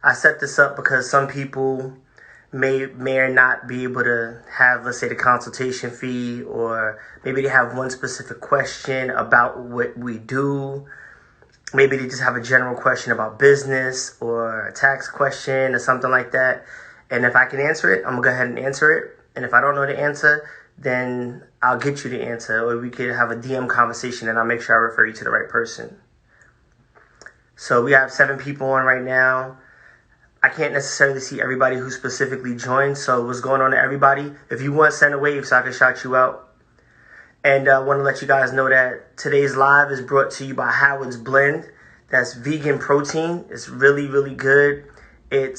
I set this up because some people may or not be able to have, let's say, the consultation fee, or maybe they have one specific question about what we do. Maybe they just have a general question about business or a tax question or something like that. And if I can answer it, I'm going to go ahead and answer it. And if I don't know the answer, then I'll get you the answer, or we could have a DM conversation and I'll make sure I refer you to the right person. So we have 7 people on right now. I can't necessarily see everybody who specifically joined. So what's going on to everybody? If you want, send a wave so I can shout you out. And I want to let you guys know that today's live is brought to you by Howard's Blend. That's vegan protein. It's really, really good. They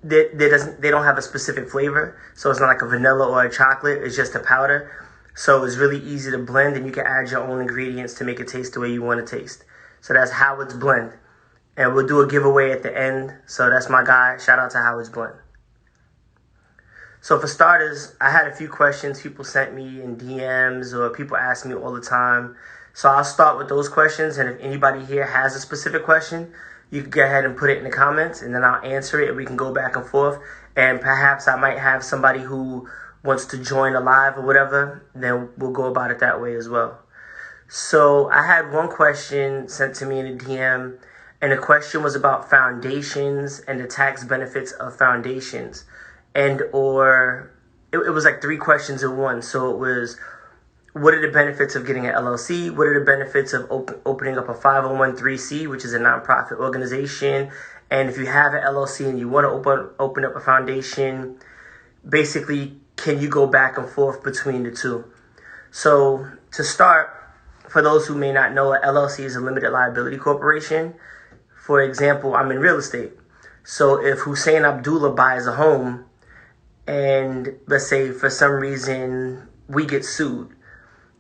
don't have a specific flavor, so it's not like a vanilla or a chocolate. It's just a powder. So it's really easy to blend, and you can add your own ingredients to make it taste the way you want to taste. So that's Howard's Blend. And we'll do a giveaway at the end. So that's my guy. Shout out to Howard's Blend. So for starters, I had a few questions people sent me in DMs, or people ask me all the time. So I'll start with those questions. And if anybody here has a specific question, you can go ahead and put it in the comments, and then I'll answer it, and we can go back and forth. And perhaps I might have somebody who wants to join a live or whatever. Then we'll go about it that way as well. So I had one question sent to me in a DM. And the question was about foundations and the tax benefits of foundations. It was like 3 questions in one. So it was, what are the benefits of getting an LLC? What are the benefits of opening up a 501(c), which is a nonprofit organization? And if you have an LLC and you want to open up a foundation, basically, can you go back and forth between the two? So to start, for those who may not know, a LLC is a limited liability corporation. For example, I'm in real estate. So if Hussein Abdullah buys a home, and let's say for some reason we get sued,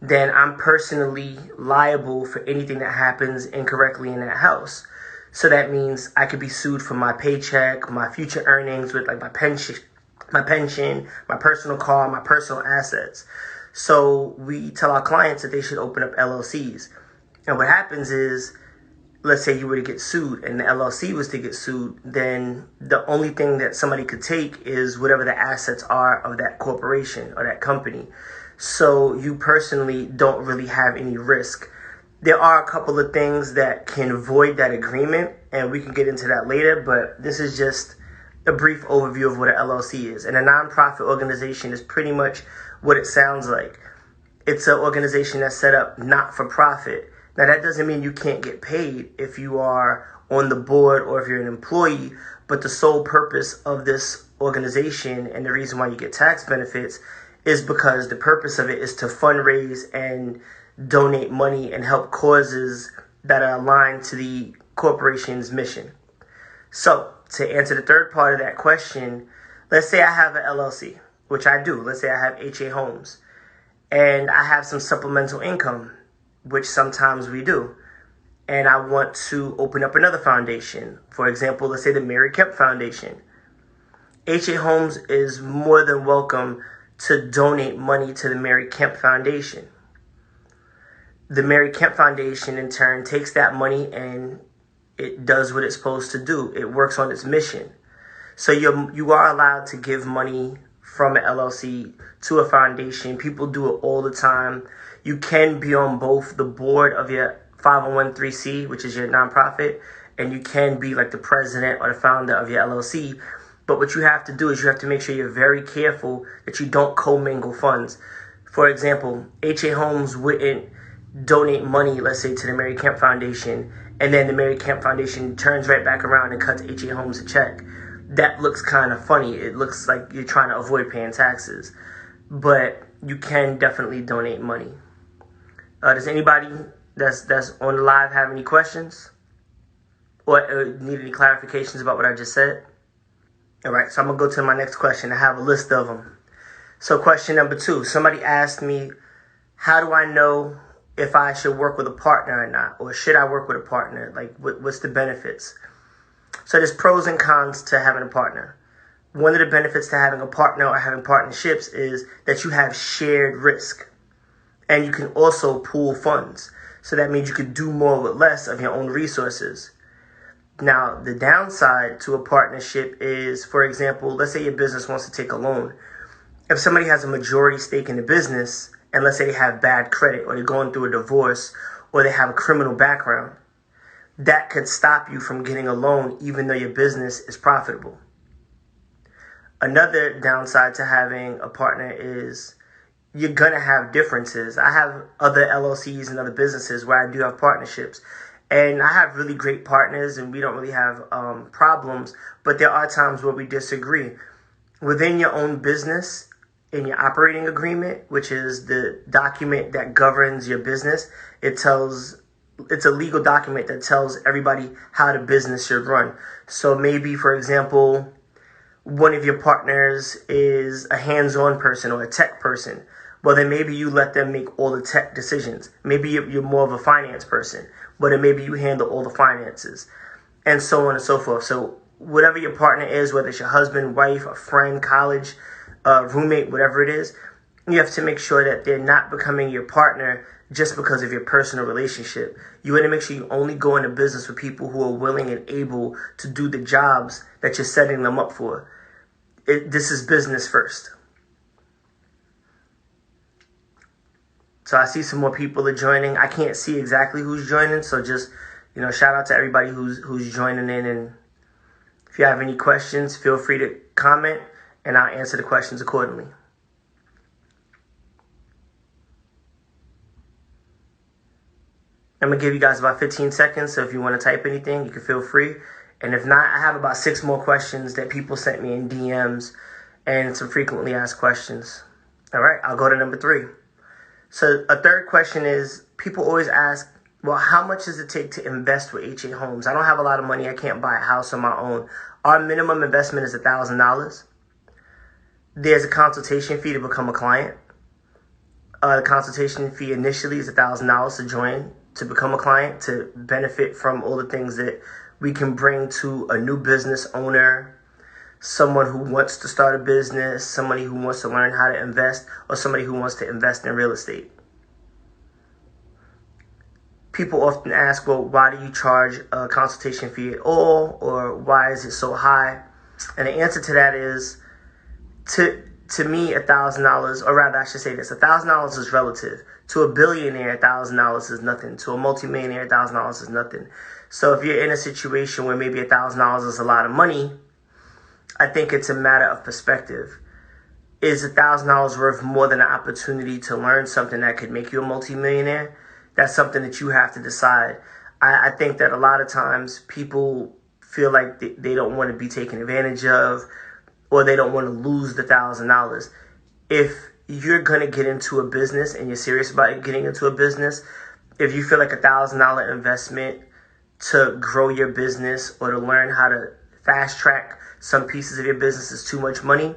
then I'm personally liable for anything that happens incorrectly in that house. So that means I could be sued for my paycheck, my future earnings with like my pension, my personal car, my personal assets. So we tell our clients that they should open up LLCs. And what happens is, let's say you were to get sued and the LLC was to get sued, then the only thing that somebody could take is whatever the assets are of that corporation or that company. So you personally don't really have any risk. There are a couple of things that can void that agreement, and we can get into that later, but this is just a brief overview of what an LLC is. And a nonprofit organization is pretty much what it sounds like. It's an organization that's set up not for profit. Now, that doesn't mean you can't get paid if you are on the board or if you're an employee, but the sole purpose of this organization and the reason why you get tax benefits is because the purpose of it is to fundraise and donate money and help causes that are aligned to the corporation's mission. So, to answer the third part of that question, let's say I have an LLC, which I do. Let's say I have HAHOMES, and I have some supplemental income, which sometimes we do, and I want to open up another foundation. For example, let's say the KEMP Foundation. HAHOMES is more than welcome to donate money to the KEMP Foundation. The KEMP Foundation, in turn, takes that money and it does what it's supposed to do. It works on its mission. So you are allowed to give money from an LLC to a foundation. People do it all the time. You can be on both the board of your 501(c), which is your nonprofit, and you can be like the president or the founder of your LLC. But what you have to do is you have to make sure you're very careful that you don't commingle funds. For example, HAHOMES wouldn't donate money, let's say, to the KEMP Foundation, and then the KEMP Foundation turns right back around and cuts HAHOMES a check. That looks kind of funny. It looks like you're trying to avoid paying taxes. But you can definitely donate money. Does anybody that's on the live have any questions? Or need any clarifications about what I just said? All right, so I'm going to go to my next question. I have a list of them. So question number 2, somebody asked me, how do I know if I should work with a partner or not? Or should I work with a partner? Like, what's the benefits? So there's pros and cons to having a partner. One of the benefits to having a partner or having partnerships is that you have shared risk. And you can also pool funds. So that means you could do more with less of your own resources. Now, the downside to a partnership is, for example, let's say your business wants to take a loan. If somebody has a majority stake in the business, and let's say they have bad credit, or they're going through a divorce, or they have a criminal background, that could stop you from getting a loan even though your business is profitable. Another downside to having a partner is you're going to have differences. I have other LLCs and other businesses where I do have partnerships. And I have really great partners and we don't really have problems. But there are times where we disagree. Within your own business, in your operating agreement, which is the document that governs your business, it's a legal document that tells everybody how the business should run. So maybe, for example, one of your partners is a hands-on person or a tech person. Well, then maybe you let them make all the tech decisions. Maybe you're more of a finance person, but then maybe you handle all the finances, and so on and so forth. So whatever your partner is, whether it's your husband, wife, a friend, college, roommate, whatever it is, you have to make sure that they're not becoming your partner just because of your personal relationship. You want to make sure you only go into business with people who are willing and able to do the jobs that you're setting them up for. This is business first. So I see some more people are joining. I can't see exactly who's joining, so just, shout out to everybody who's joining in. And if you have any questions, feel free to comment, and I'll answer the questions accordingly. I'm going to give you guys about 15 seconds, so if you want to type anything, you can feel free. And if not, I have about 6 more questions that people sent me in DMs and some frequently asked questions. All right, I'll go to number 3. So a third question is, people always ask, well, how much does it take to invest with HA Homes? I don't have a lot of money. I can't buy a house on my own. Our minimum investment is $1,000. There's a consultation fee to become a client. The consultation fee initially is $1,000 to join, to become a client, to benefit from all the things that we can bring to a new business owner, someone who wants to start a business, somebody who wants to learn how to invest, or somebody who wants to invest in real estate. People often ask, well, why do you charge a consultation fee at all? Or why is it so high? And the answer to that is, to me, $1,000, or rather I should say this, $1,000 is relative. To a billionaire, $1,000 is nothing. To a multimillionaire, $1,000 is nothing. So if you're in a situation where maybe $1,000 is a lot of money, I think it's a matter of perspective. Is $1,000 worth more than an opportunity to learn something that could make you a multimillionaire? That's something that you have to decide. I think that a lot of times people feel like they don't want to be taken advantage of, or they don't want to lose the $1,000. If you're going to get into a business and you're serious about getting into a business, if you feel like $1,000 investment to grow your business or to learn how to fast track some pieces of your business is too much money,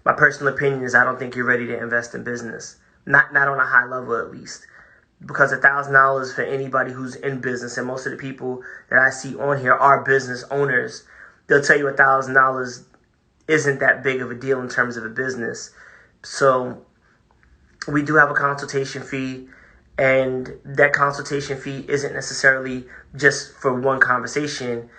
my personal opinion is I don't think you're ready to invest in business. Not on a high level, at least. Because $1,000 for anybody who's in business, and most of the people that I see on here are business owners, they'll tell you $1,000 isn't that big of a deal in terms of a business. So we do have a consultation fee, and that consultation fee isn't necessarily just for one conversation,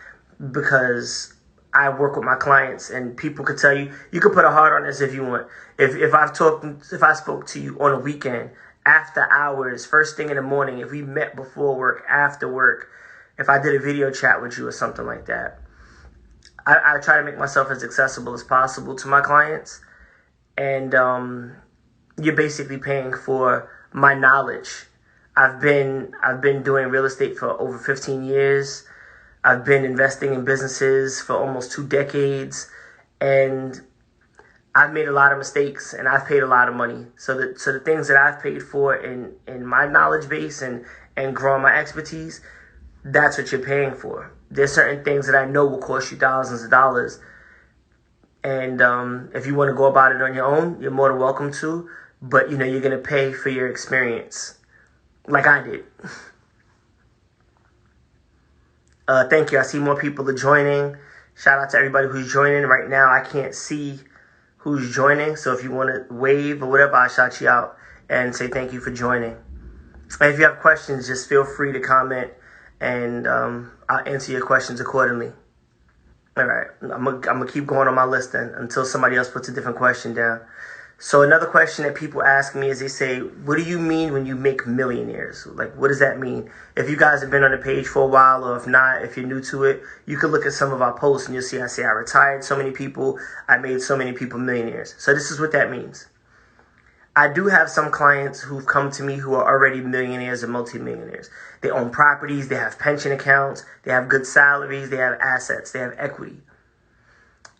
because I work with my clients, and people could tell you, you could put a heart on this if you want. If I spoke to you on a weekend, after hours, first thing in the morning, if we met before work, after work, if I did a video chat with you or something like that, I try to make myself as accessible as possible to my clients. And you're basically paying for my knowledge. I've been doing real estate for over 15 years. I've been investing in businesses for almost 2 decades, and I've made a lot of mistakes, and I've paid a lot of money. So the things that I've paid for in my knowledge base and growing my expertise, that's what you're paying for. There's certain things that I know will cost you thousands of dollars. And if you want to go about it on your own, you're more than welcome to. But, you're going to pay for your experience, like I did. Thank you. I see more people are joining. Shout out to everybody who's joining right now. I can't see who's joining. So if you want to wave or whatever, I'll shout you out and say thank you for joining. And if you have questions, just feel free to comment, and I'll answer your questions accordingly. All right, I'm gonna keep going on my list then until somebody else puts a different question down. So another question that people ask me is, they say, what do you mean when you make millionaires? Like, what does that mean? If you guys have been on the page for a while, or if not, if you're new to it, you can look at some of our posts and you'll see I say I retired so many people, I made so many people millionaires. So this is what that means. I do have some clients who've come to me who are already millionaires and multimillionaires. They own properties, they have pension accounts, they have good salaries, they have assets, they have equity.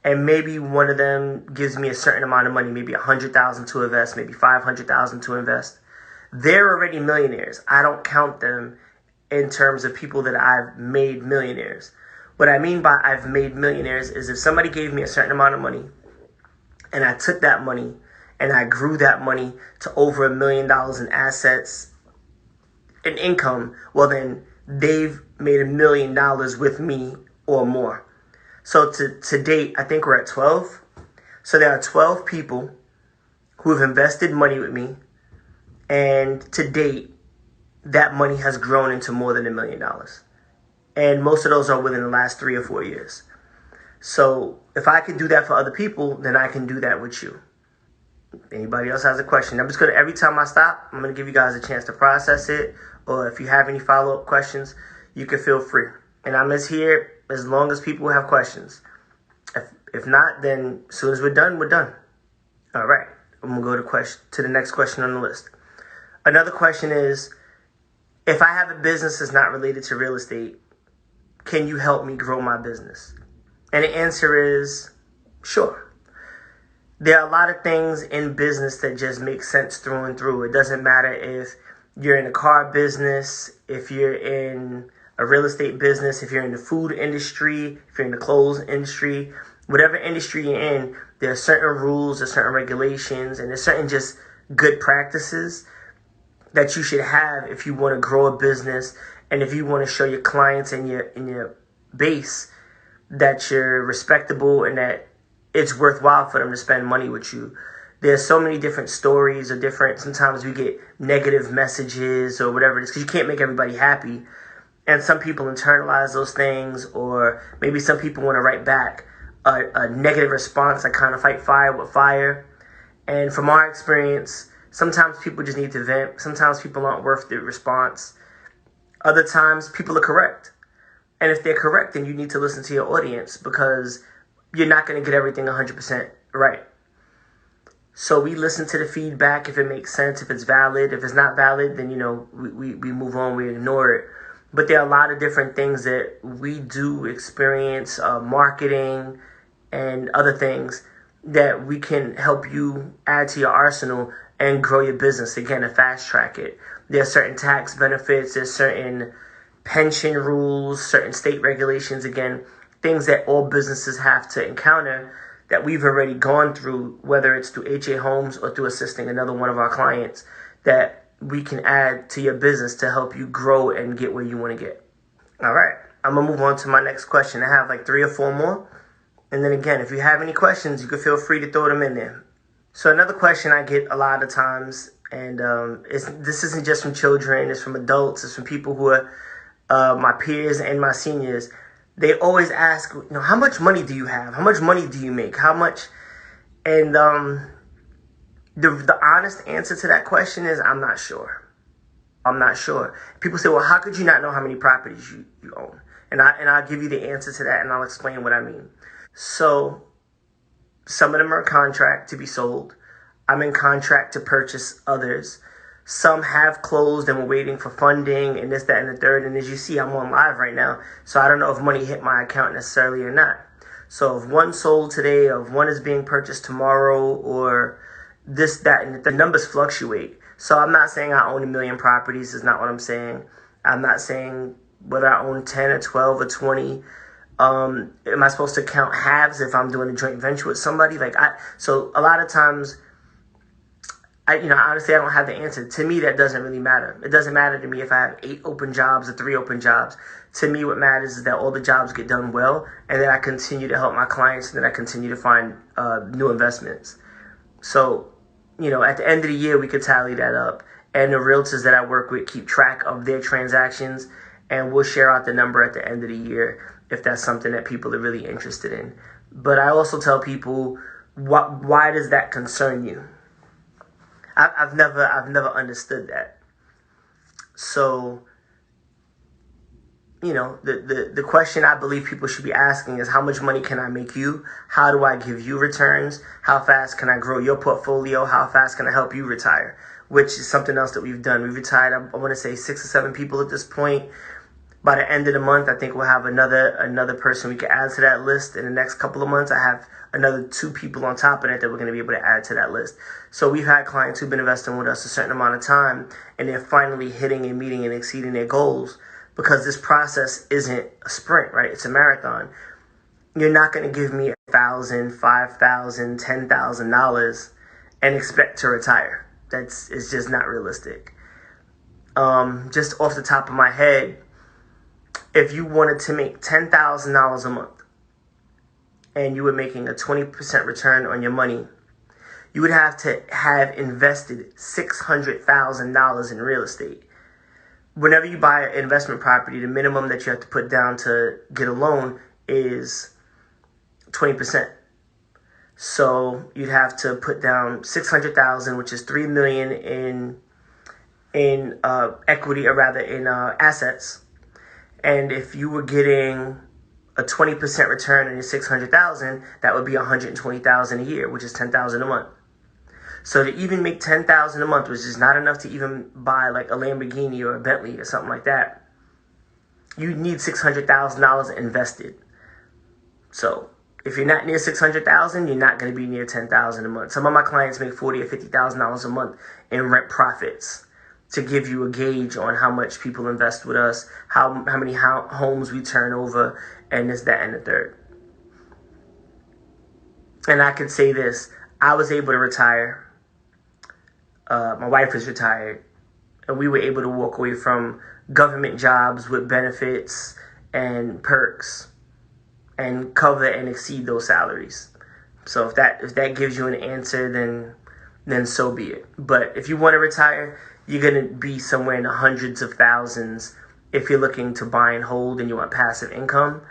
And maybe one of them gives me a certain amount of money, maybe $100,000 to invest, maybe $500,000 to invest. They're already millionaires. I don't count them in terms of people that I've made millionaires. What I mean by I've made millionaires is if somebody gave me a certain amount of money and I took that money and I grew that money to over $1 million in assets and income, well then they've made $1 million with me or more. So to date, I think we're at 12. So there are 12 people who have invested money with me, and to date, that money has grown into more than $1 million. And most of those are within the last 3 or 4 years. So if I can do that for other people, then I can do that with you. Anybody else has a question? I'm just going to, every time I stop, I'm going to give you guys a chance to process it. Or if you have any follow-up questions, you can feel free. And I'm just here as long as people have questions. If not, then as soon as we're done, we're done. All right. I'm going to go to the next question on the list. Another question is, if I have a business that's not related to real estate, can you help me grow my business? And the answer is, sure. There are a lot of things in business that just make sense through and through. It doesn't matter if you're in a car business, if you're in a real estate business, if you're in the food industry, if you're in the clothes industry, whatever industry you're in, there are certain rules, there are certain regulations, and there's certain just good practices that you should have if you want to grow a business and if you want to show your clients and your base that you're respectable and that it's worthwhile for them to spend money with you. There's so many different stories or sometimes we get negative messages or whatever it is because you can't make everybody happy. And some people internalize those things, or maybe some people want to write back a negative response. I kind of fight fire with fire. And from our experience, sometimes people just need to vent. Sometimes people aren't worth the response. Other times people are correct. And if they're correct, then you need to listen to your audience because you're not going to get everything 100% right. So we listen to the feedback if it makes sense, if it's valid. If it's not valid, then, we move on, we ignore it. But there are a lot of different things that we do experience, marketing and other things that we can help you add to your arsenal and grow your business, again, and fast track it. There are certain tax benefits, there's certain pension rules, certain state regulations, again, things that all businesses have to encounter that we've already gone through, whether it's through HAHOMES or through assisting another one of our clients, that we can add to your business to help you grow and get where you want to get. All right, I'm going to move on to my next question. I have like 3 or 4 more. And then again, if you have any questions, you can feel free to throw them in there. So another question I get a lot of times, and this isn't just from children, it's from adults, it's from people who are my peers and my seniors. They always ask, how much money do you have? How much money do you make? How much? And the honest answer to that question is, I'm not sure. I'm not sure. People say, well, how could you not know how many properties you own? And I'll give you the answer to that, and I'll explain what I mean. So some of them are in contract to be sold. I'm in contract to purchase others. Some have closed and we're waiting for funding and this, that, and the third. And as you see, I'm on live right now. So I don't know if money hit my account necessarily or not. So if one sold today, or if one is being purchased tomorrow, or this, that, and the numbers fluctuate. So I'm not saying I own 1 million properties. Is not what I'm saying. I'm not saying whether I own 10 or 12 or 20. Am I supposed to count halves if I'm doing a joint venture with somebody? So a lot of times honestly, I don't have the answer. To me, that doesn't really matter. It doesn't matter to me if I have 8 open jobs or 3 open jobs. To me, what matters is that all the jobs get done well, and that I continue to help my clients, and that I continue to find new investments. So, at the end of the year, we could tally that up. And the realtors that I work with keep track of their transactions, and we'll share out the number at the end of the year if that's something that people are really interested in. But I also tell people, why does that concern you? I've never understood that. So, the question I believe people should be asking is, how much money can I make you? How do I give you returns? How fast can I grow your portfolio? How fast can I help you retire? Which is something else that we've done. We've retired, I want to say 6 or 7 people at this point. By the end of the month, I think we'll have another person we can add to that list. In the next couple of months, I have another 2 people on top of that we're going to be able to add to that list. So we've had clients who've been investing with us a certain amount of time, and they're finally hitting and meeting and exceeding their goals, because this process isn't a sprint, right? It's a marathon. You're not going to give me $1,000, $5,000, $10,000 and expect to retire. It's just not realistic. Just off the top of my head, if you wanted to make $10,000 a month and you were making a 20% return on your money, you would have to have invested $600,000 in real estate. Whenever you buy an investment property, the minimum that you have to put down to get a loan is 20%. So you'd have to put down $600,000, which is $3 million in equity, or rather in assets. And if you were getting a 20% return on your $600,000, that would be $120,000 a year, which is $10,000 a month. So to even make $10,000 a month, which is not enough to even buy like a Lamborghini or a Bentley or something like that, you need $600,000 invested. So if you're not near $600,000, you're not going to be near $10,000 a month. Some of my clients make $40,000 or $50,000 a month in rent profits, to give you a gauge on how much people invest with us, how many homes we turn over, and this, that, and the third. And I could say this: I was able to retire. My wife was retired, and we were able to walk away from government jobs with benefits and perks and cover and exceed those salaries. So if that gives you an answer, then so be it. But if you want to retire, you're going to be somewhere in the hundreds of thousands if you're looking to buy and hold and you want passive income.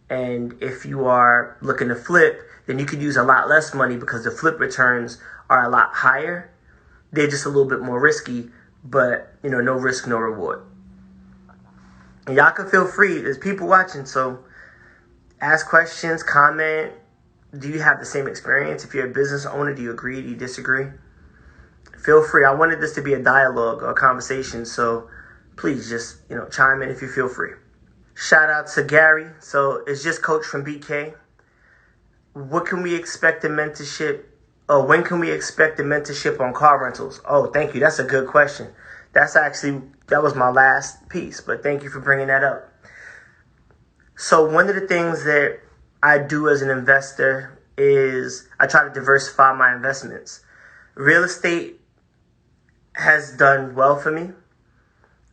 And if you are looking to flip, then you could use a lot less money, because the flip returns are a lot higher. They're just a little bit more risky, but no risk, no reward. And y'all can feel free. There's people watching, so ask questions, comment. Do you have the same experience? If you're a business owner, do you agree? Do you disagree? Feel free. I wanted this to be a dialogue or a conversation, so please just chime in if you feel free. Shout out to Gary. So it's just Coach from BK. What can we expect in mentorship? When can we expect the mentorship on car rentals? Oh, thank you. That's a good question. That was my last piece, but thank you for bringing that up. So one of the things that I do as an investor is I try to diversify my investments. Real estate has done well for me,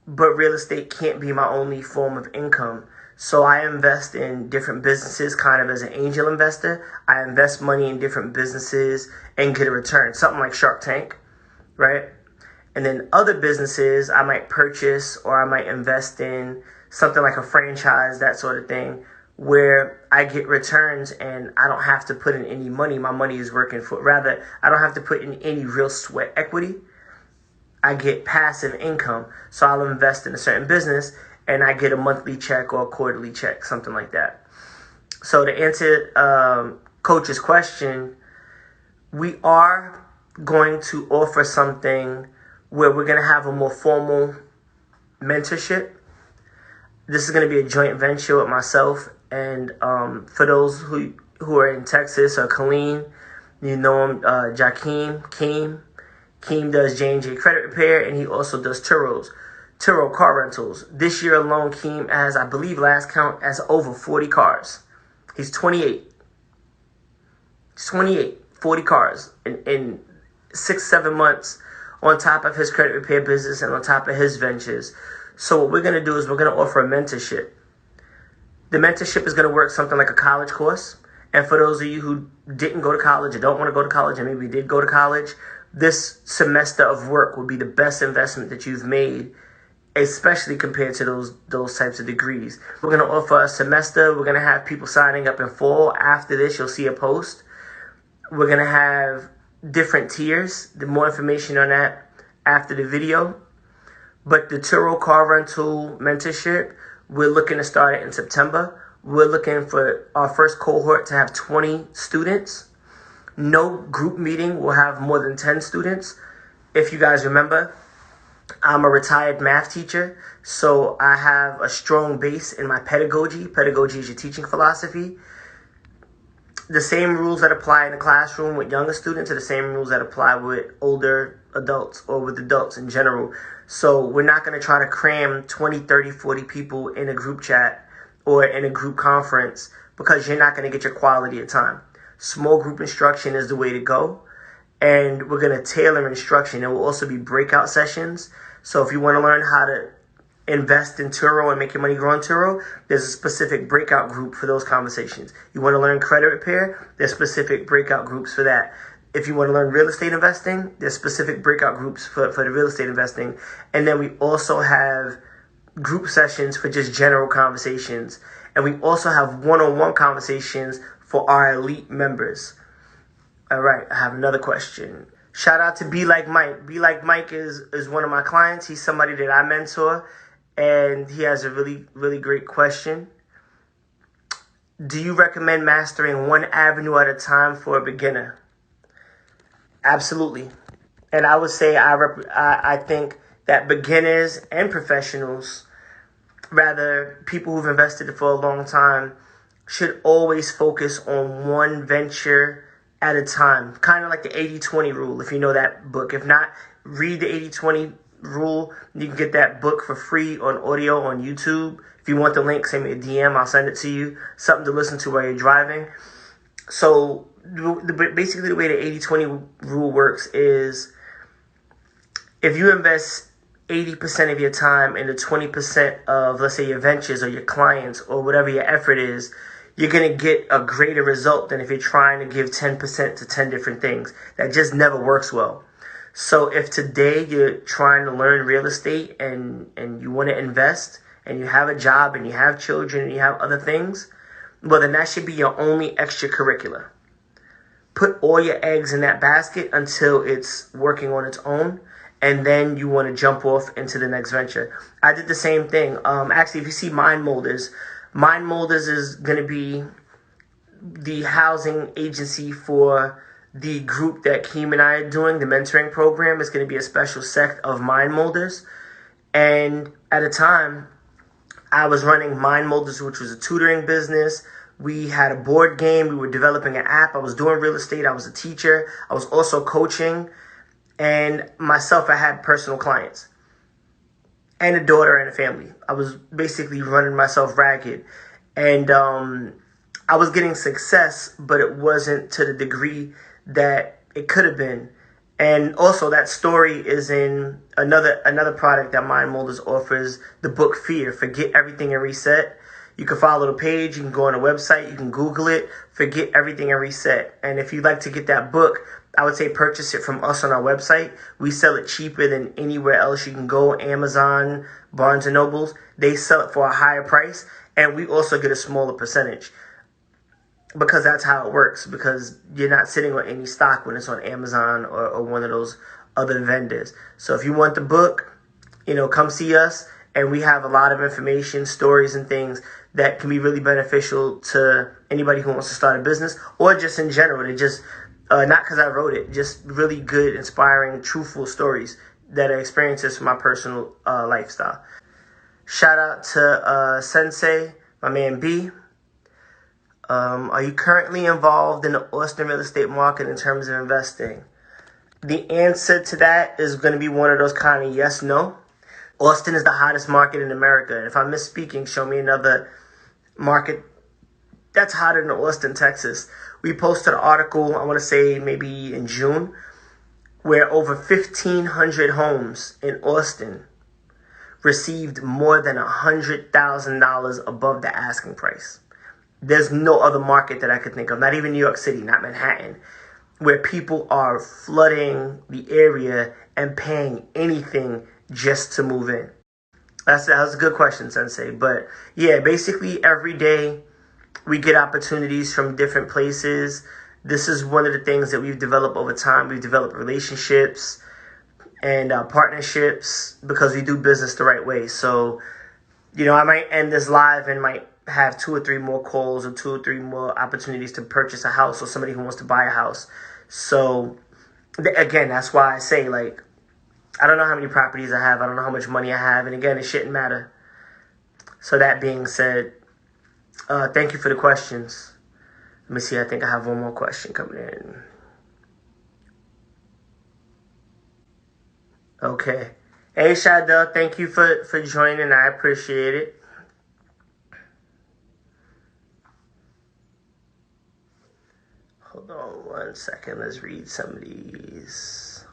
but real estate can't be my only form of income. So I invest in different businesses kind of as an angel investor. I invest money in different businesses and get a return, something like Shark Tank, right? And then other businesses I might purchase, or I might invest in something like a franchise, that sort of thing, where I get returns and I don't have to put in any money. My money is working for, rather, I don't have to put in any real sweat equity. I get passive income. So I'll invest in a certain business and I get a monthly check or a quarterly check, something like that. So to answer Coach's question, we are going to offer something where we're going to have a more formal mentorship. This is going to be a joint venture with myself, and for those who are in Texas or Colleen, you know him, Jakeem, Keem. Keem does J&J Credit Repair, and he also does Turo car rentals. This year alone, Keem has, I believe last count, has over 40 cars. He's 28. He's 28, 40 cars in 6-7 months. on top of his credit repair business and on top of his ventures. So what we're going to do is we're going to offer a mentorship. The mentorship is going to work something like a college course. And for those of you who didn't go to college or don't want to go to college and maybe did go to college, this semester of work will be the best investment that you've made, especially compared to those types of degrees. We're going to offer a semester. We're going to have people signing up in full. After this, you'll see a post. We're going to have different tiers. The more information on that after the video. But the Turo car rental mentorship, we're looking to start it in September. We're looking for our first cohort to have 20 students. No group meeting will have more than 10 students. If you guys remember, I'm a retired math teacher, so I have a strong base in my pedagogy. Pedagogy is your teaching philosophy. The same rules that apply in the classroom with younger students are the same rules that apply with older adults or with adults in general. So we're not going to try to cram 20, 30, 40 people in a group chat or in a group conference because you're not going to get your quality of time. Small group instruction is the way to go. And we're going to tailor instruction. There will also be breakout sessions. So if you want to learn how to invest in Turo and make your money grow on Turo, there's a specific breakout group for those conversations. You want to learn credit repair, there's specific breakout groups for that. If you want to learn real estate investing, there's specific breakout groups for the real estate investing. And then we also have group sessions for just general conversations. And we also have one-on-one conversations for our elite members. All right, I have another question. Shout out to Be Like Mike. Be Like Mike is one of my clients. He's somebody that I mentor, and he has a really, really great question. Do you recommend mastering one avenue at a time for a beginner? Absolutely. And I would say I think that beginners and professionals, rather people who've invested for a long time, should always focus on one venture at a time. Kind of like the 80-20 rule, if you know that book. If not, read the 80-20 rule. You can get that book for free on audio on YouTube. If you want the link, send me a DM. I'll send it to you. Something to listen to while you're driving. So basically the way the 80-20 rule works is if you invest 80% of your time into 20% of, let's say, your ventures or your clients or whatever your effort is, you're going to get a greater result than if you're trying to give 10% to 10 different things. That just never works well. So if today you're trying to learn real estate and you want to invest and you have a job and you have children and you have other things, well, then that should be your only extracurricular. Put all your eggs in that basket until it's working on its own, and then you want to jump off into the next venture. I did the same thing. Actually, if you see Mind Molders is going to be the housing agency for the group that Keem and I are doing, the mentoring program. Is going to be a special sect of Mind Molders. And at a time, I was running Mind Molders, which was a tutoring business. We had a board game. We were developing an app. I was doing real estate. I was a teacher. I was also coaching. And myself, I had personal clients. And a daughter and a family. I was basically running myself ragged. And I was getting success, but it wasn't to the degree that it could have been. And also that story is in another product that Mind Molders offers, the book Fear, Forget Everything and Reset. You can follow the page, you can go on the website, you can Google it, Forget Everything and Reset. And if you'd like to get that book, I would say purchase it from us on our website. We sell it cheaper than anywhere else you can go. Amazon, Barnes & Nobles, they sell it for a higher price. And we also get a smaller percentage. Because that's how it works. Because you're not sitting on any stock when it's on Amazon or one of those other vendors. So if you want the book, come see us. And we have a lot of information, stories, and things that can be really beneficial to anybody who wants to start a business. Or just in general. They just, not because I wrote it, just really good, inspiring, truthful stories that are experiences from my personal lifestyle. Shout out to Sensei, my man B. Are you currently involved in the Austin real estate market in terms of investing? The answer to that is going to be one of those kind of yes, no. Austin is the hottest market in America. And if I'm misspeaking, show me another market that's hotter than Austin, Texas. We posted an article, I want to say maybe in June, where over 1,500 homes in Austin received more than $100,000 above the asking price. There's no other market that I could think of, not even New York City, not Manhattan, where people are flooding the area and paying anything just to move in. That was a good question, Sensei. But yeah, basically every day we get opportunities from different places. This is one of the things that we've developed over time. We've developed relationships and partnerships because we do business the right way. So, I might end this live and might have 2 or 3 more calls or 2 or 3 more opportunities to purchase a house or somebody who wants to buy a house. So, again, that's why I say, I don't know how many properties I have. I don't know how much money I have. And again, it shouldn't matter. So that being said, thank you for the questions. Let me see. I think I have one more question coming in. Okay. Hey, Shadell, thank you for joining. I appreciate it. Hold on one second. Let's read some of these.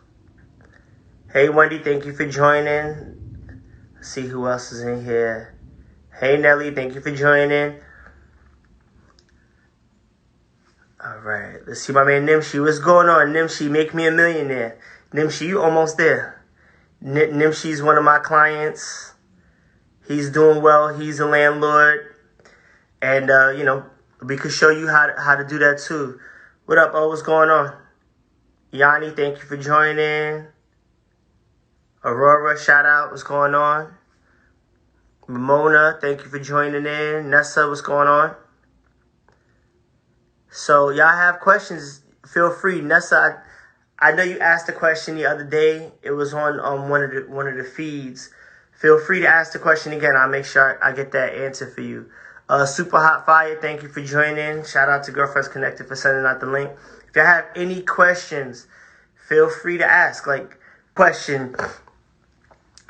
Hey, Wendy, thank you for joining. Let's see who else is in here. Hey, Nelly, thank you for joining. All right. Let's see my man Nimshi. What's going on, Nimshi? Make me a millionaire. Nimshi, you almost there. Nimshi's one of my clients. He's doing well. He's a landlord. And, we could show you how to do that too. What up, what's going on? Yanni, thank you for joining. Aurora, shout out. What's going on? Ramona, thank you for joining in. Nessa, what's going on? So y'all have questions, feel free. Nessa, I know you asked a question the other day. It was on one of the feeds. Feel free to ask the question again. I'll make sure I get that answer for you. Super Hot Fire, thank you for joining. Shout out to Girlfriends Connected for sending out the link. If you have any questions, feel free to ask. Question,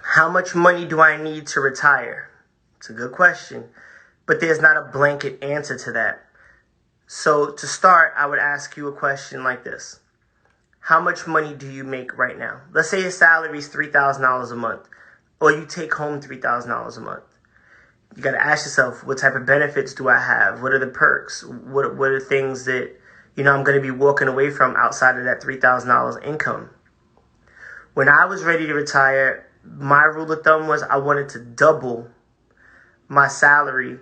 how much money do I need to retire? It's a good question, but there's not a blanket answer to that. So to start, I would ask you a question like this. How much money do you make right now? Let's say your salary is $3,000 a month, or you take home $3,000 a month. You got to ask yourself, what type of benefits do I have? What are the perks? What are things that, I'm going to be walking away from outside of that $3,000 income? When I was ready to retire, my rule of thumb was I wanted to double my salary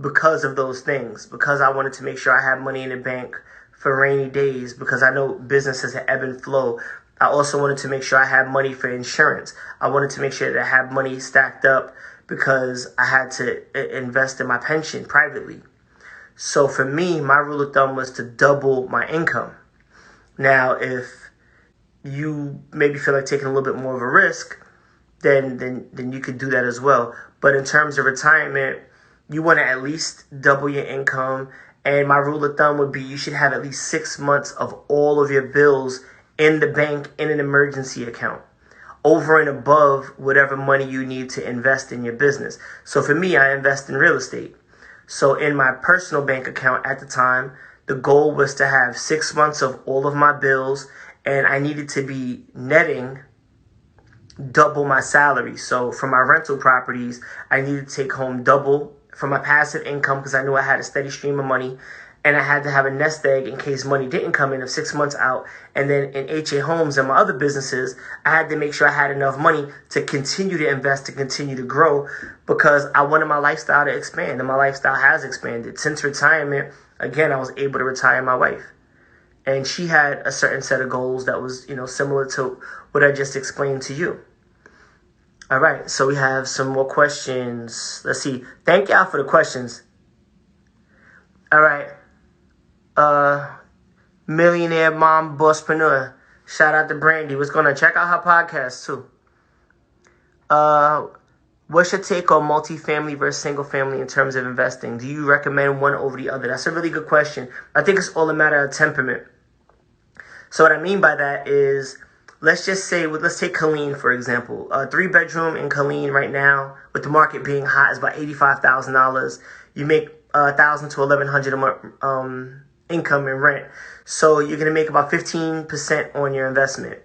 because of those things, because I wanted to make sure I had money in the bank for rainy days, because I know business has an ebb and flow. I also wanted to make sure I had money for insurance. I wanted to make sure that I had money stacked up because I had to invest in my pension privately. So for me, my rule of thumb was to double my income. Now, if you maybe feel like taking a little bit more of a risk, then you could do that as well. But in terms of retirement, you want to at least double your income. And my rule of thumb would be you should have at least 6 months of all of your bills in the bank in an emergency account, over and above whatever money you need to invest in your business. So for me, I invest in real estate. So in my personal bank account at the time, the goal was to have 6 months of all of my bills, and I needed to be netting double my salary. So for my rental properties, I needed to take home double for my passive income because I knew I had a steady stream of money, and I had to have a nest egg in case money didn't come in of 6 months out. And then in HAHOMES and my other businesses, I had to make sure I had enough money to continue to invest, to continue to grow, because I wanted my lifestyle to expand, and my lifestyle has expanded. Since retirement, again, I was able to retire my wife. And she had a certain set of goals that was, similar to what I just explained to you. All right, so we have some more questions. Let's see. Thank y'all for the questions. All right. Millionaire Mom Bosspreneur. Shout out to Brandy. What's going on? Check out her podcast too. What's your take on multifamily versus single family in terms of investing? Do you recommend one over the other? That's a really good question. I think it's all a matter of temperament. So what I mean by that is, let's just say, let's take Killeen, for example. A 3-bedroom in Killeen right now, with the market being hot, is about $85,000. You make $1,000 to $1,100 a month income in rent. So you're going to make about 15% on your investment.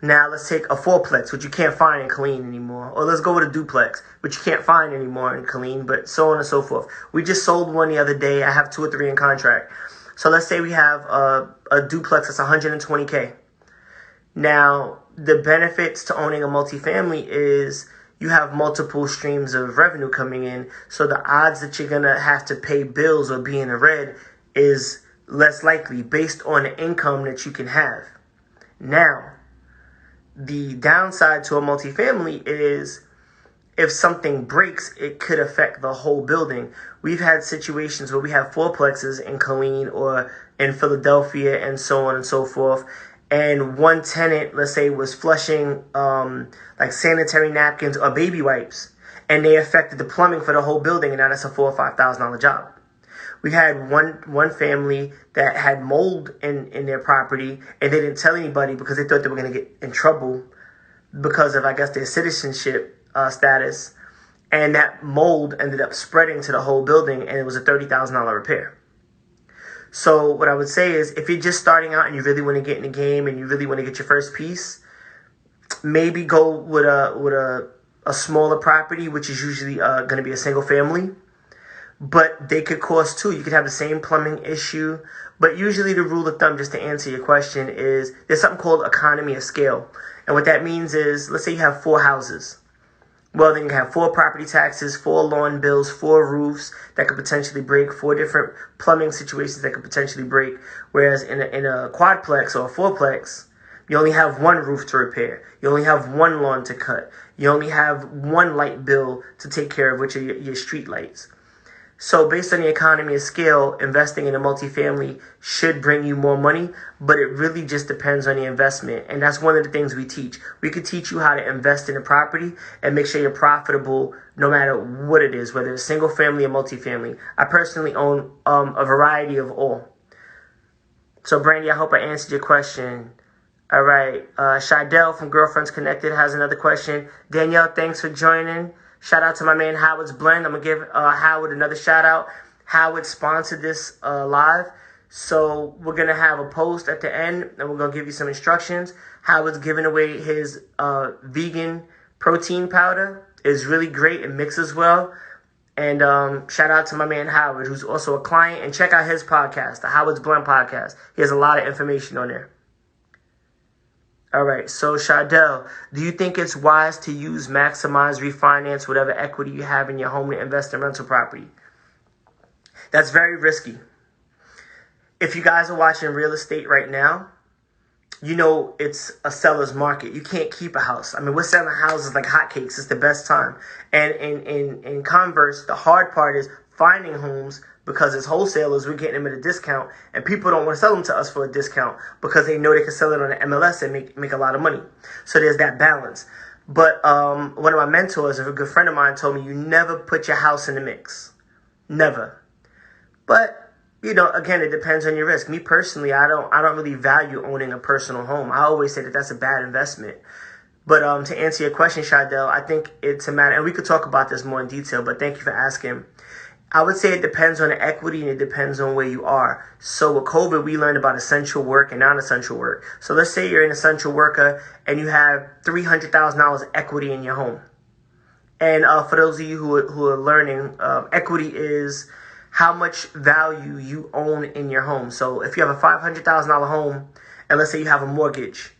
Now let's take a fourplex, which you can't find in Killeen anymore. Or let's go with a duplex, which you can't find anymore in Killeen, but so on and so forth. We just sold one the other day. I have 2 or 3 in contract. So let's say we have a duplex that's 120K. Now, the benefits to owning a multifamily is you have multiple streams of revenue coming in. So the odds that you're going to have to pay bills or be in the red is less likely based on the income that you can have. Now, the downside to a multifamily is if something breaks, it could affect the whole building. We've had situations where we have fourplexes in Killeen or in Philadelphia and so on and so forth. And one tenant, let's say, was flushing like sanitary napkins or baby wipes, and they affected the plumbing for the whole building, and now that's a $4,000 or $5,000 job. We had one family that had mold in their property, and they didn't tell anybody because they thought they were going to get in trouble because of, I guess, their citizenship status. And that mold ended up spreading to the whole building, and it was a $30,000 repair. So what I would say is if you're just starting out and you really want to get in the game and you really want to get your first piece, maybe go with a smaller property, which is usually going to be a single family. But they could cost too. You could have the same plumbing issue. But usually the rule of thumb, just to answer your question, is there's something called economy of scale. And what that means is, let's say you have 4 houses. Well, then you have 4 property taxes, 4 lawn bills, 4 roofs that could potentially break, 4 different plumbing situations that could potentially break. Whereas in a quadplex or a fourplex, you only have 1 roof to repair. You only have 1 lawn to cut. You only have 1 light bill to take care of, which are your street lights. So based on the economy of scale, investing in a multifamily should bring you more money, but it really just depends on the investment. And that's one of the things we teach. We could teach you how to invest in a property and make sure you're profitable no matter what it is, whether it's single family or multifamily. I personally own a variety of all. So Brandy, I hope I answered your question. All right. Shadell from Girlfriends Connected has another question. Danielle, thanks for joining. Shout out to my man Howard's Blend. I'm going to give Howard another shout out. Howard sponsored this live. So we're going to have a post at the end and we're going to give you some instructions. Howard's giving away his vegan protein powder. It's really great. It mixes well. And shout out to my man Howard, who's also a client. And check out his podcast, the Howard's Blend podcast. He has a lot of information on there. All right, so Shadell, do you think it's wise to use, maximize, refinance whatever equity you have in your home to invest in rental property? That's very risky. If you guys are watching real estate right now, you know it's a seller's market. You can't keep a house. I mean, we're selling houses like hotcakes. It's the best time. And in converse, the hard part is finding homes because as wholesalers, we're getting them at a discount, and people don't want to sell them to us for a discount because they know they can sell it on the MLS and make a lot of money. So there's that balance. But one of my mentors, a good friend of mine, told me you never put your house in the mix. Never. But, you know, again, it depends on your risk. Me personally, I don't really value owning a personal home. I always say that that's a bad investment. But to answer your question, Shadell, I think it's a matter, and we could talk about this more in detail, but thank you for asking. I would say it depends on the equity and it depends on where you are. So with COVID, we learned about essential work and non-essential work. So let's say you're an essential worker and you have $300,000 equity in your home. And for those of you who are learning, equity is how much value you own in your home. So if you have a $500,000 home and let's say you have a mortgage,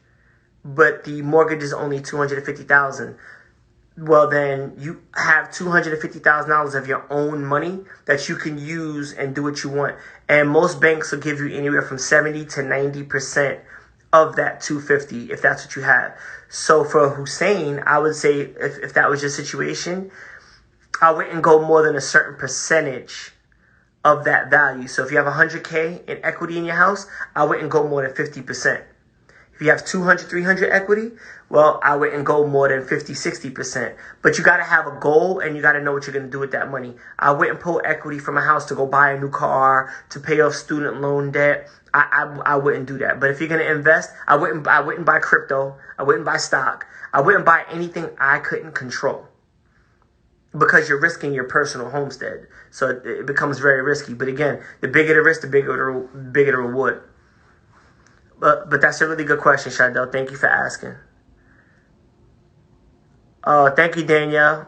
but the mortgage is only $250,000. Well, then you have $250,000 of your own money that you can use and do what you want. And most banks will give you anywhere from 70 to 90% of that $250 if that's what you have. So for Hussein, I would say if that was your situation, I wouldn't go more than a certain percentage of that value. So if you have $100K in equity in your house, I wouldn't go more than 50%. If you have 200, 300 equity, well, I wouldn't go more than 50, 60%. But you got to have a goal and you got to know what you're going to do with that money. I wouldn't pull equity from a house to go buy a new car, to pay off student loan debt. I wouldn't do that. But if you're going to invest, I wouldn't buy crypto. I wouldn't buy stock. I wouldn't buy anything I couldn't control. Because you're risking your personal homestead. So it becomes very risky. But again, the bigger the risk, the bigger the reward. But that's a really good question, Shadell. Thank you for asking. Thank you, Danielle.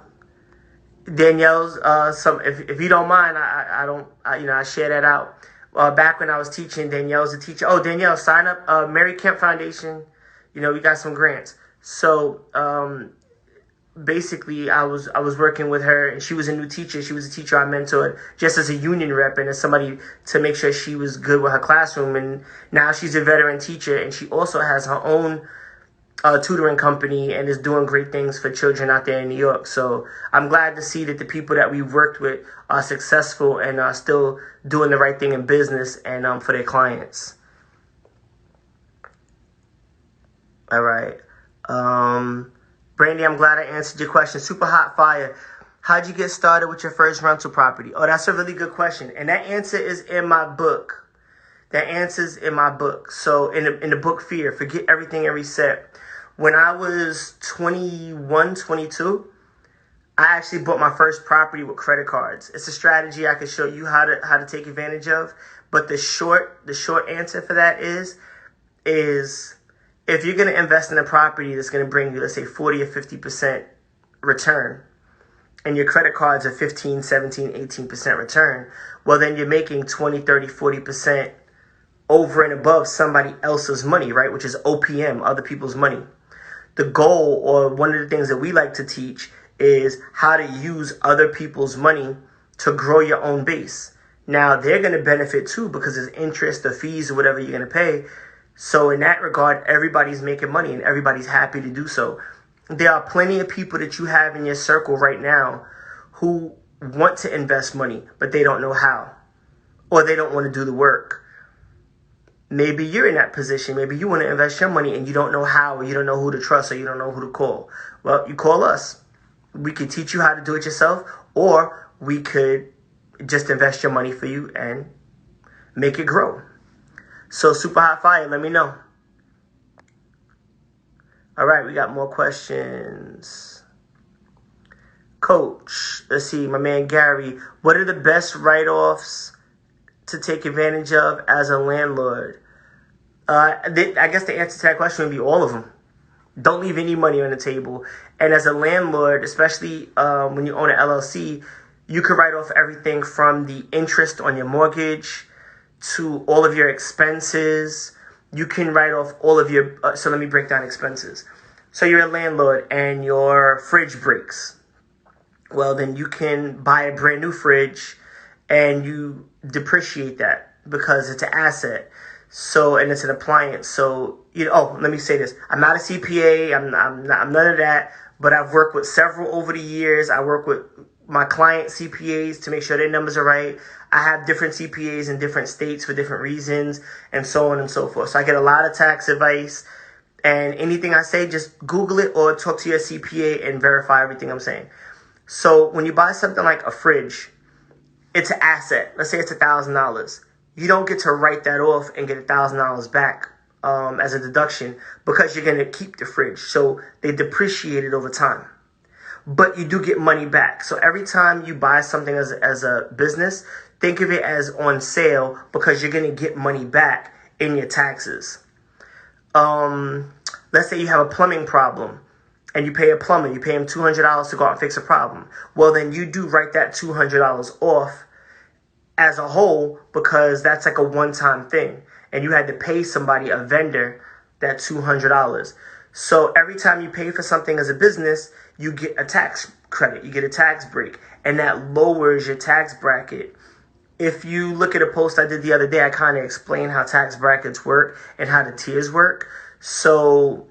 Danielle's some if you don't mind, I don't I share that out. Back when I was teaching, Danielle's a teacher. Oh, Danielle, sign up. Mary Kemp Foundation. We got some grants. So basically, I was working with her, and she was a new teacher. She was a teacher I mentored just as a union rep and as somebody to make sure she was good with her classroom. And now she's a veteran teacher, and she also has her own tutoring company and is doing great things for children out there in New York. So I'm glad to see that the people that we've worked with are successful and are still doing the right thing in business and for their clients. All right. Brandy, I'm glad I answered your question. Super hot fire. How'd you get started with your first rental property? Oh, that's a really good question. And that answer is in my book. That answer's in my book. So in the book Fear, Forget Everything and Reset. When I was 21, 22, I actually bought my first property with credit cards. It's a strategy I could show you how to take advantage of. But the short answer for that is if you're going to invest in a property that's going to bring you, let's say, 40 or 50% return, and your credit cards are 15, 17, 18% return, well, then you're making 20, 30, 40% over and above somebody else's money, right? Which is OPM, other people's money. The goal, or one of the things that we like to teach, is how to use other people's money to grow your own base. Now, they're going to benefit too because there's interest or fees or whatever you're going to pay. So in that regard, everybody's making money and everybody's happy to do so. There are plenty of people that you have in your circle right now who want to invest money, but they don't know how, or they don't want to do the work. Maybe you're in that position. Maybe you want to invest your money and you don't know how, or you don't know who to trust, or you don't know who to call. Well, you call us. We could teach you how to do it yourself, or we could just invest your money for you and make it grow. So super hot fire, let me know. All right, we got more questions. Coach, let's see, my man Gary, what are the best write-offs to take advantage of as a landlord? I guess the answer to that question would be all of them. Don't leave any money on the table. And as a landlord, especially when you own an LLC, you could write off everything from the interest on your mortgage to all of your expenses. You can write off all of your... so let me break down expenses. So you're a landlord and your fridge breaks. Well, then you can buy a brand new fridge and you depreciate that because it's an asset. So, and it's an appliance. So, let me say this. I'm not a CPA. I'm none of that. But I've worked with several over the years. I work with my client CPAs to make sure their numbers are right. I have different CPAs in different states for different reasons, and so on and so forth. So I get a lot of tax advice. And anything I say, just Google it or talk to your CPA and verify everything I'm saying. So when you buy something like a fridge, it's an asset. Let's say it's $1,000. You don't get to write that off and get $1,000 back as a deduction because you're going to keep the fridge. So they depreciate it over time. But you do get money back. So every time you buy something as a business, think of it as on sale because you're going to get money back in your taxes. Let's say you have a plumbing problem and you pay a plumber. You pay him $200 to go out and fix a problem. Well, then you do write that $200 off as a whole because that's like a one-time thing. And you had to pay somebody, a vendor, that $200. So every time you pay for something as a business, you get a tax credit. You get a tax break. And that lowers your tax bracket. If you look at a post I did the other day, I kind of explained how tax brackets work and how the tiers work. So,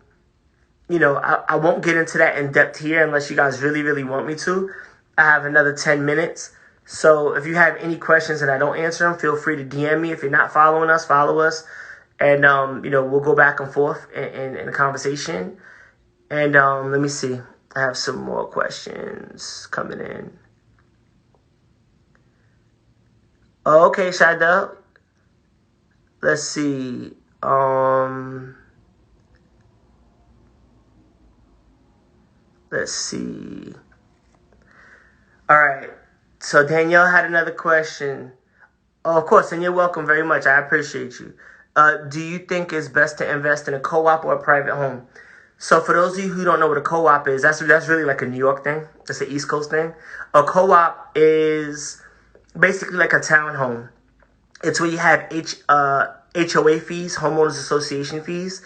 I won't get into that in depth here unless you guys really, really want me to. I have another 10 minutes. So if you have any questions and I don't answer them, feel free to DM me. If you're not following us, follow us. And, we'll go back and forth in a conversation. And let me see. I have some more questions coming in. Okay, Shadell. Let's see. Let's see. All right. So Danielle had another question. Oh, of course, and you're welcome very much. I appreciate you. Do you think it's best to invest in a co-op or a private home? So for those of you who don't know what a co-op is, that's really like a New York thing. That's an East Coast thing. A co-op is basically like a townhome. It's where you have HOA fees, homeowners association fees,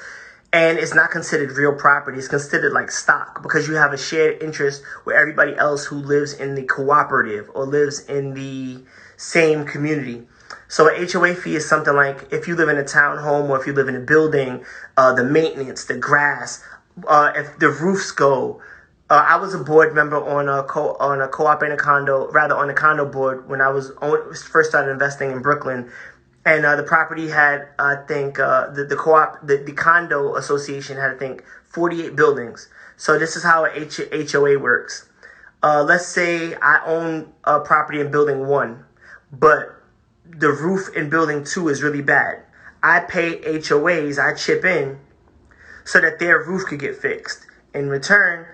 and it's not considered real property. It's considered like stock because you have a shared interest with everybody else who lives in the cooperative or lives in the same community. So an HOA fee is something like if you live in a townhome or if you live in a building, the maintenance, the grass, if the roofs go. I was a board member on a co-op and a condo, rather on a condo board when I first started investing in Brooklyn. And the property had, I think, the condo association had, I think, 48 buildings. So this is how a HOA works. Let's say I own a property in building 1, but the roof in building 2 is really bad. I pay HOAs, I chip in so that their roof could get fixed. In return,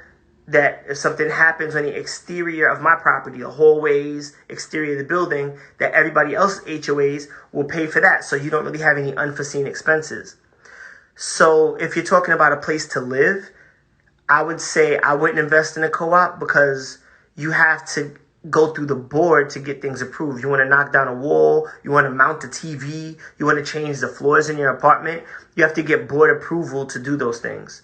that if something happens on the exterior of my property, the hallways, exterior of the building, that everybody else's HOAs will pay for that. So you don't really have any unforeseen expenses. So if you're talking about a place to live, I would say I wouldn't invest in a co-op because you have to go through the board to get things approved. You want to knock down a wall, you want to mount a TV, you want to change the floors in your apartment. You have to get board approval to do those things.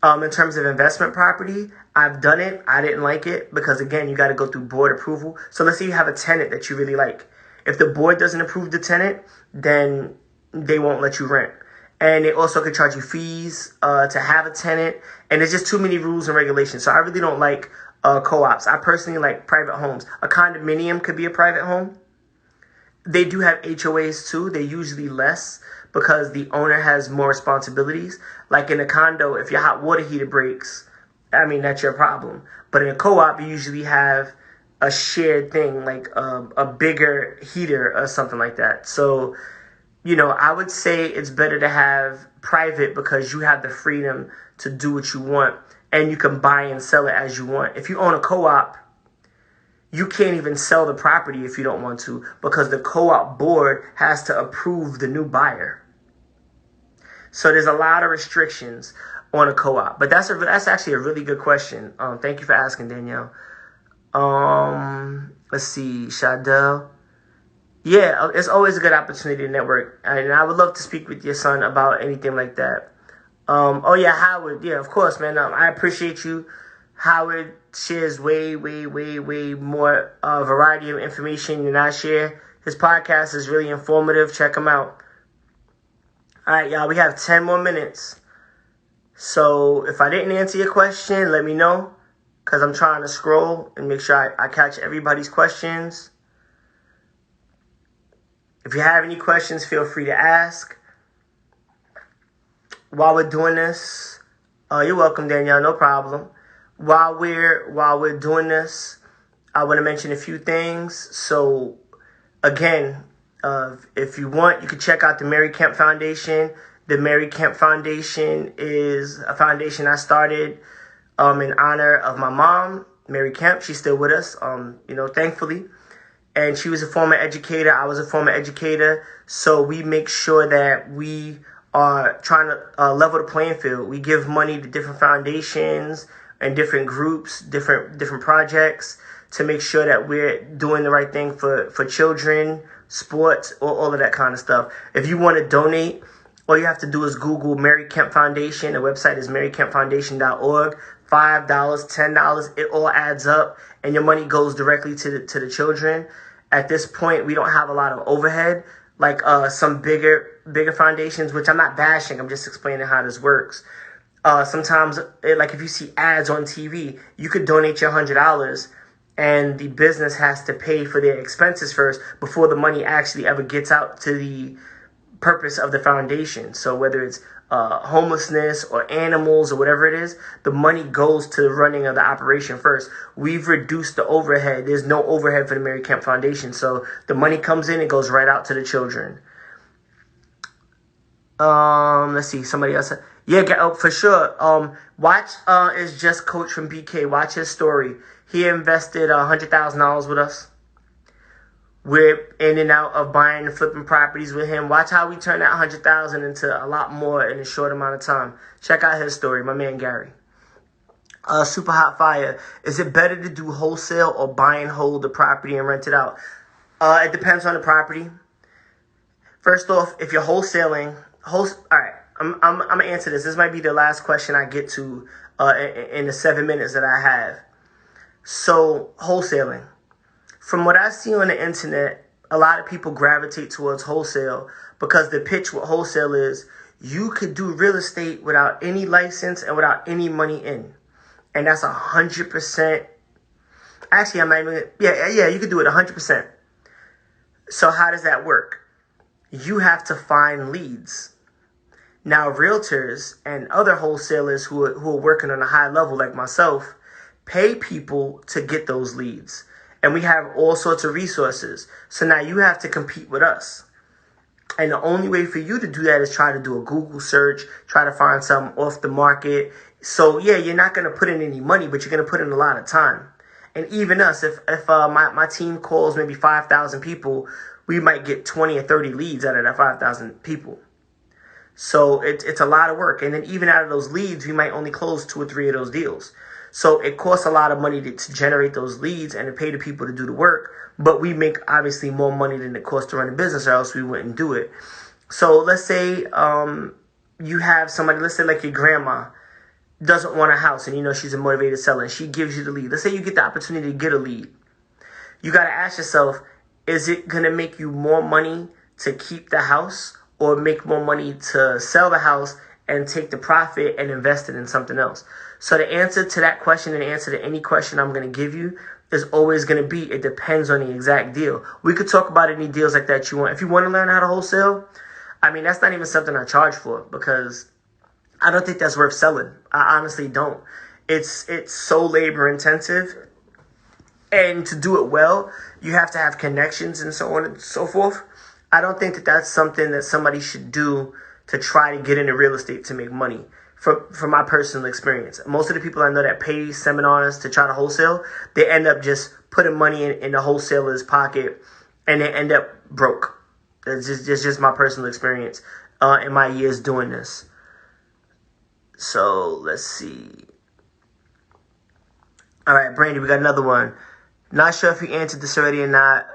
In terms of investment property, I've done it. I didn't like it because, again, you got to go through board approval. So let's say you have a tenant that you really like. If the board doesn't approve the tenant, then they won't let you rent. And they also could charge you fees to have a tenant. And there's just too many rules and regulations. So I really don't like co-ops. I personally like private homes. A condominium could be a private home. They do have HOAs too. They're usually less because the owner has more responsibilities. Like in a condo, if your hot water heater breaks, I mean, that's your problem. But in a co-op, you usually have a shared thing, like a bigger heater or something like that. So, I would say it's better to have private because you have the freedom to do what you want and you can buy and sell it as you want. If you own a co-op, you can't even sell the property if you don't want to because the co-op board has to approve the new buyer. So there's a lot of restrictions on a co-op. But that's actually a really good question. Thank you for asking, Danielle. Let's see, Shadell. Yeah, it's always a good opportunity to network. And I would love to speak with your son about anything like that. Oh, yeah, Howard. Yeah, of course, man. I appreciate you. Howard shares way more variety of information than I share. His podcast is really informative. Check him out. All right, y'all, we have 10 more minutes. So if I didn't answer your question, let me know because I'm trying to scroll and make sure I catch everybody's questions. If you have any questions, feel free to ask. While we're doing this, you're welcome, Danielle, no problem. While we're doing this, I want to mention a few things. So, again, if you want, you can check out the Mary Kemp Foundation. The Mary Kemp Foundation is a foundation I started in honor of my mom, Mary Kemp. She's still with us, thankfully. And she was a former educator. I was a former educator. So we make sure that we are trying to level the playing field. We give money to different foundations and different groups, different projects to make sure that we're doing the right thing for children, sports, all of that kind of stuff. If you want to donate, all you have to do is Google Mary Kemp Foundation. The website is marykempfoundation.org. $5, $10, it all adds up, and your money goes directly to the children. At this point, we don't have a lot of overhead like some bigger foundations, which I'm not bashing. I'm just explaining how this works. Sometimes, like if you see ads on TV, you could donate your $100 and the business has to pay for their expenses first before the money actually ever gets out to the purpose of the foundation. So whether it's homelessness or animals or whatever it is, the money goes to the running of the operation first. We've reduced the overhead. There's no overhead for the Mary Kemp Foundation. So the money comes in, it goes right out to the children. Let's see, somebody else. Yeah, for sure. Watch is Just Coach from BK. Watch his story. He invested $100,000 with us. We're in and out of buying and flipping properties with him. Watch how we turn that 100,000 into a lot more in a short amount of time. Check out his story, my man Gary. Super Hot Fire. Is it better to do wholesale or buy and hold the property and rent it out? It depends on the property. First off, if you're wholesaling, all right, I'm gonna answer this. This might be the last question I get to in the 7 minutes that I have. So, wholesaling. From what I see on the internet, a lot of people gravitate towards wholesale because the pitch with wholesale is you could do real estate without any license and without any money in. And that's 100%. Actually, I'm not even, yeah, you could do it 100%. So how does that work? You have to find leads. Now, realtors and other wholesalers who are working on a high level like myself pay people to get those leads. And we have all sorts of resources. So now you have to compete with us. And the only way for you to do that is try to do a Google search, try to find something off the market. So yeah, you're not going to put in any money, but you're going to put in a lot of time. And even us, if my team calls maybe 5,000 people, we might get 20 or 30 leads out of that 5,000 people. So it's a lot of work. And then even out of those leads, we might only close 2 or 3 of those deals. So it costs a lot of money to generate those leads and to pay the people to do the work. But we make obviously more money than it costs to run a business, or else we wouldn't do it. So let's say you have somebody, let's say like your grandma doesn't want a house and you know she's a motivated seller and she gives you the lead. Let's say you get the opportunity to get a lead. You got to ask yourself, is it going to make you more money to keep the house or make more money to sell the house and take the profit and invest it in something else? So the answer to that question and the answer to any question I'm going to give you is always going to be, it depends on the exact deal. We could talk about any deals like that you want. If you want to learn how to wholesale, I mean, that's not even something I charge for because I don't think that's worth selling. I honestly don't. It's so labor intensive. And to do it well, you have to have connections and so on and so forth. I don't think that that's something that somebody should do to try to get into real estate to make money. From my personal experience, most of the people I know that pay seminars to try to wholesale, they end up just putting money in the wholesaler's pocket and they end up broke. It's just my personal experience in my years doing this. So let's see. All right, Brandy, we got another one. Not sure if you answered this already or not.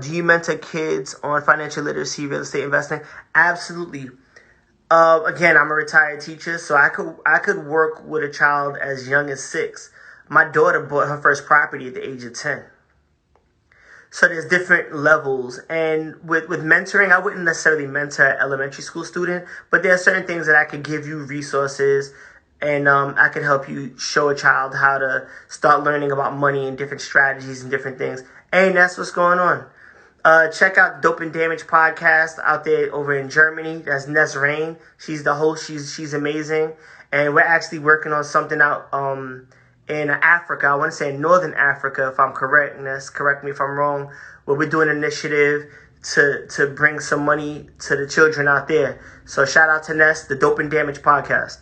Do you mentor kids on financial literacy, real estate investing? Absolutely. Again, I'm a retired teacher, so I could work with a child as young as 6. My daughter bought her first property at the age of 10. So there's different levels. And with mentoring, I wouldn't necessarily mentor an elementary school student, but there are certain things that I could give you resources and I could help you show a child how to start learning about money and different strategies and different things. And that's what's going on. Check out Dope and Damage podcast out there over in Germany. That's Nesrain. She's the host. She's amazing. And we're actually working on something out in Africa. I want to say Northern Africa, if I'm correct. Ness, correct me if I'm wrong. Where we're doing an initiative to bring some money to the children out there. So shout out to Ness, the Dope and Damage podcast.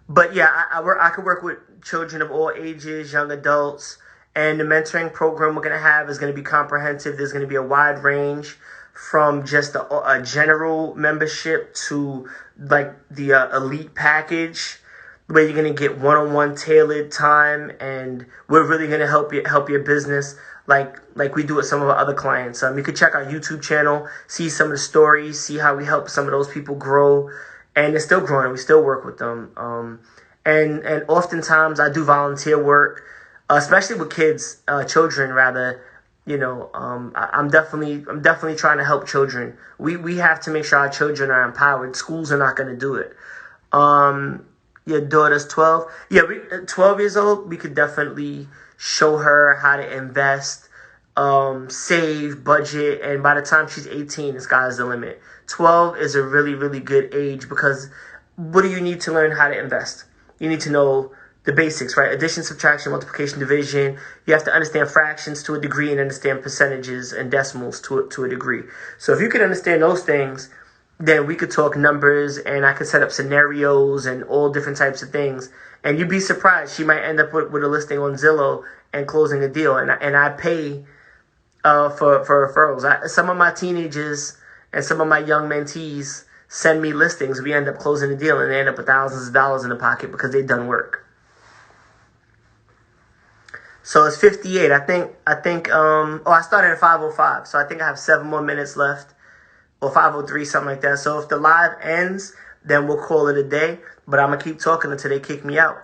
But yeah, I could work with children of all ages, young adults. And the mentoring program we're going to have is going to be comprehensive. There's going to be a wide range from just a general membership to like the elite package where you're going to get one-on-one tailored time. And we're really going to help your business like we do with some of our other clients. You could check our YouTube channel, see some of the stories, see how we help some of those people grow. And they're still growing. We still work with them. And oftentimes I do volunteer work. Especially with kids, children rather, you know, I'm definitely trying to help children. We have to make sure our children are empowered. Schools are not going to do it. Your daughter's 12. Yeah, 12 years old. We could definitely show her how to invest, save, budget. And by the time she's 18, the sky's the limit. 12 is a really, really good age because what do you need to learn how to invest? You need to know the basics, right? Addition, subtraction, multiplication, division. You have to understand fractions to a degree and understand percentages and decimals to a degree. So if you can understand those things, then we could talk numbers, and I could set up scenarios and all different types of things. And you'd be surprised. She might end up with a listing on Zillow and closing a deal. And I pay for referrals. Some of my teenagers and some of my young mentees send me listings. We end up closing the deal, and they end up with thousands of dollars in the pocket because they've done work. So it's 58. I think. I started at 5:05, so I think I have 7 more minutes left, or 5:03, something like that. So if the live ends, then we'll call it a day. But I'm gonna keep talking until they kick me out.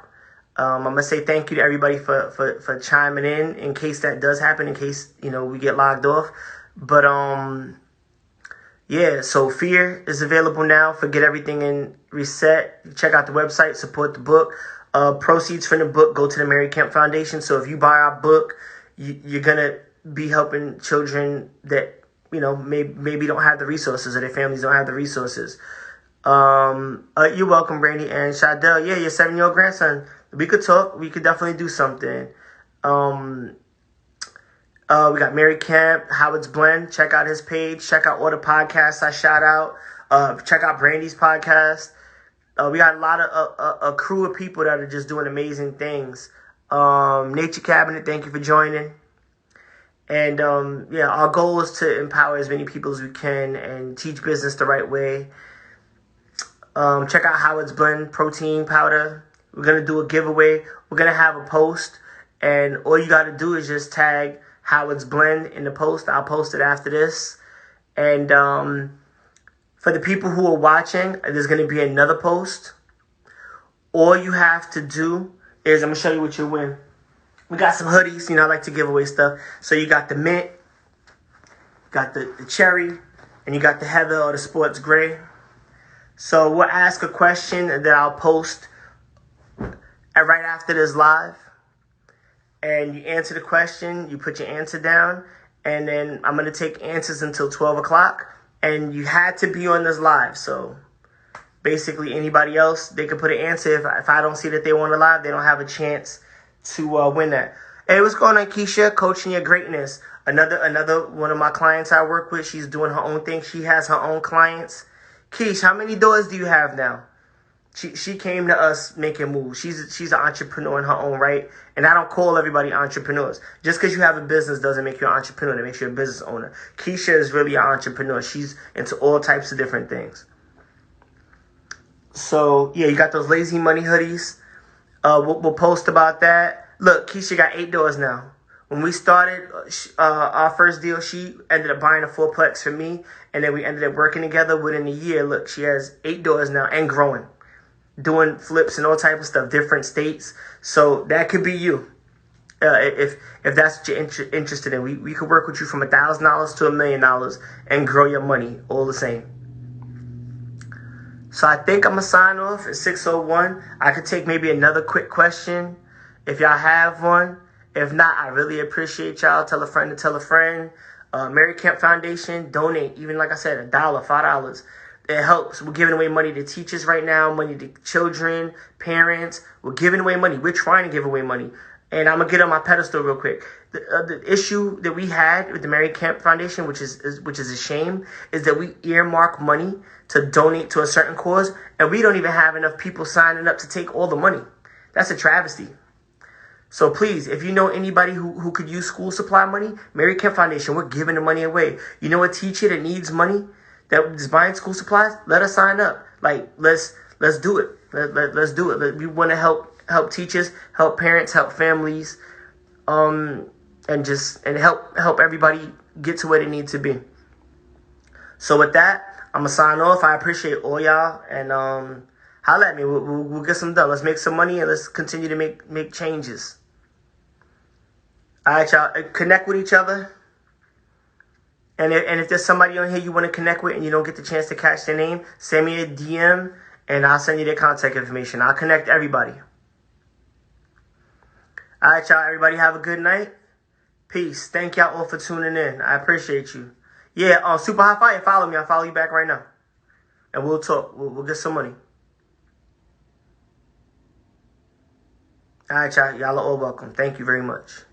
I'm gonna say thank you to everybody for chiming in case that does happen, in case we get logged off. But yeah. So Fear is available now. Forget Everything and Reset. Check out the website. Support the book. Proceeds from the book go to the Mary Kemp Foundation. So if you buy our book, you're gonna be helping children that maybe don't have the resources, or their families don't have the resources. You're welcome, Brandy and Shadell. Yeah, your 7-year-old grandson. We could talk. We could definitely do something. We got Mary Kemp, Howard's Blend. Check out his page. Check out all the podcasts I shout out. Check out Brandy's podcast. We got a lot of a crew of people that are just doing amazing things. Nature Cabinet, thank you for joining. And our goal is to empower as many people as we can and teach business the right way. Check out Howard's Blend protein powder. We're going to do a giveaway. We're going to have a post. And all you got to do is just tag Howard's Blend in the post. I'll post it after this. And for the people who are watching, there's going to be another post. All you have to do is, I'm going to show you what you'll win. We got some hoodies. I like to give away stuff. So you got the mint, got the cherry, and you got the heather or the sports gray. So we'll ask a question that I'll post right after this live. And you answer the question, you put your answer down, and then I'm going to take answers until 12 o'clock. And you had to be on this live. So basically anybody else, they can put an answer. If I don't see that they want to live, they don't have a chance to win that. Hey, what's going on, Keisha? Coaching Your Greatness. Another one of my clients I work with, she's doing her own thing. She has her own clients. Keish, how many doors do you have now? She came to us making moves. She's an entrepreneur in her own right. And I don't call everybody entrepreneurs. Just because you have a business doesn't make you an entrepreneur. It makes you a business owner. Keisha is really an entrepreneur. She's into all types of different things. So, yeah, you got those Lazy Money hoodies. We'll post about that. Look, Keisha got 8 doors now. When we started our first deal, she ended up buying a 4-plex for me. And then we ended up working together within a year. Look, she has 8 doors now and growing. Doing flips and all type of stuff, different states. So that could be you. If that's what you're interested in. We could work with you from $1,000 to $1 million and grow your money all the same. So I think I'm going to sign off at 6:01. I could take maybe another quick question if y'all have one. If not, I really appreciate y'all. Tell a friend to tell a friend. Mary Kemp Foundation, donate. Even like I said, $1, $5. It helps. We're giving away money to teachers right now, money to children, parents. We're giving away money. We're trying to give away money. And I'm going to get on my pedestal real quick. The issue that we had with the Mary Kemp Foundation, which is a shame, is that we earmark money to donate to a certain cause, and we don't even have enough people signing up to take all the money. That's a travesty. So please, if you know anybody who could use school supply money, Mary Kemp Foundation, we're giving the money away. You know a teacher that needs money, that is buying school supplies? Let us sign up. Like, let's do it. Let's do it. We want to help teachers, help parents, help families, and help everybody get to where they need to be. So with that, I'm gonna sign off. I appreciate all y'all, and holla at me. We'll get some done. Let's make some money and let's continue to make changes. All right, y'all. Connect with each other. And if there's somebody on here you want to connect with and you don't get the chance to catch their name, send me a DM and I'll send you their contact information. I'll connect everybody. All right, y'all. Everybody have a good night. Peace. Thank y'all all for tuning in. I appreciate you. Yeah, Super High Fire, follow me. I'll follow you back right now. And we'll talk. We'll get some money. All right, y'all. Y'all are all welcome. Thank you very much.